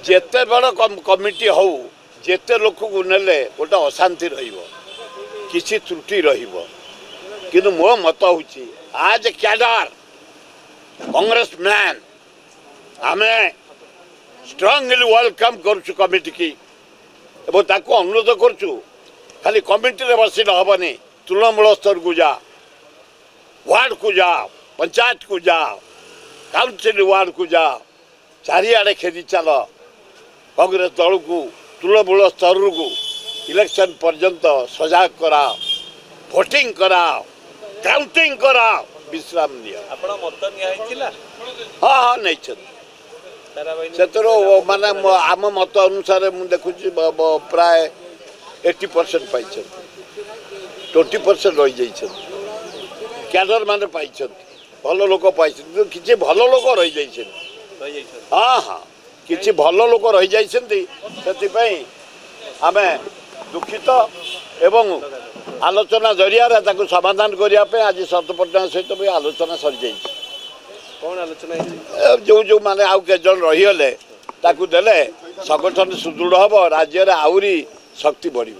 ଯେତେ ବଡ଼ କମିଟି ହଉ ଯେତେ ଲୋକକୁ ନେଲେ ଗୋଟେ ଅଶାନ୍ତି ରହିବ କିଛି ତ୍ରୁଟି ରହିବ କିନ୍ତୁ ମୋ ମତ ହେଉଛି ଆଜ କ୍ୟାଡର କଂଗ୍ରେସମ୍ୟାନ୍ ଆମେ ଷ୍ଟ୍ରଙ୍ଗଲି ୱେଲକମ୍ କରୁଛୁ କମିଟି କି ଏବଂ ତାକୁ ଅନୁରୋଧ କରୁଛୁ ଖାଲି କମିଟିରେ ବସିଲେ ହେବନି ତୃଣମୂଳ ସ୍ତରକୁ ଯା ୱାର୍ଡକୁ ଯା ପଞ୍ଚାୟତକୁ ଯା କାଉନସିଲ ୱାର୍ଡକୁ ଯା ଚାରିଆଡ଼େ ଖେଦି ଚାଲ କଂଗ୍ରେସ ଦଳକୁ ତୃଣମୂଳ ସ୍ତରକୁ ଇଲେକ୍ସନ ପର୍ଯ୍ୟନ୍ତ ସଜାଗ କରାଅ ଭୋଟିଂ କରାଅ କାଉଣ୍ଟିଂ କରାଅ ବିଶ୍ରାମ ନିଅ ହଁ ହଁ ନେଇଛନ୍ତି ସେଥିରୁ ମାନେ ଆମ ମତ ଅନୁସାରେ ମୁଁ ଦେଖୁଛି ପ୍ରାୟ 80% ପାଇଛନ୍ତି 20% ରହିଯାଇଛନ୍ତି କ୍ୟାଡର ମାନେ ପାଇଛନ୍ତି ଭଲ ଲୋକ ପାଇଛନ୍ତି କିଛି ଭଲ ଲୋକ ରହିଯାଇଛନ୍ତି ହଁ ହଁ କିଛି ଭଲ ଲୋକ ରହିଯାଇଛନ୍ତି ସେଥିପାଇଁ ଆମେ ଦୁଃଖିତ ଏବଂ ଆଲୋଚନା ଜରିଆରେ ତାକୁ ସମାଧାନ କରିବା ପାଇଁ ଆଜି ଶରତ ପଟ୍ଟନାୟକ ସହିତ ବି ଆଲୋଚନା ସରିଯାଇଛି କ'ଣ ଆଲୋଚନା ହେଇଛି ଯେଉଁମାନେ ଆଉ କେତେଜଣ ରହିଗଲେ ତାକୁ ଦେଲେ ସଂଗଠନ ସୁଦୃଢ଼ ହେବ ରାଜ୍ୟରେ ଆହୁରି ଶକ୍ତି ବଢ଼ିବ।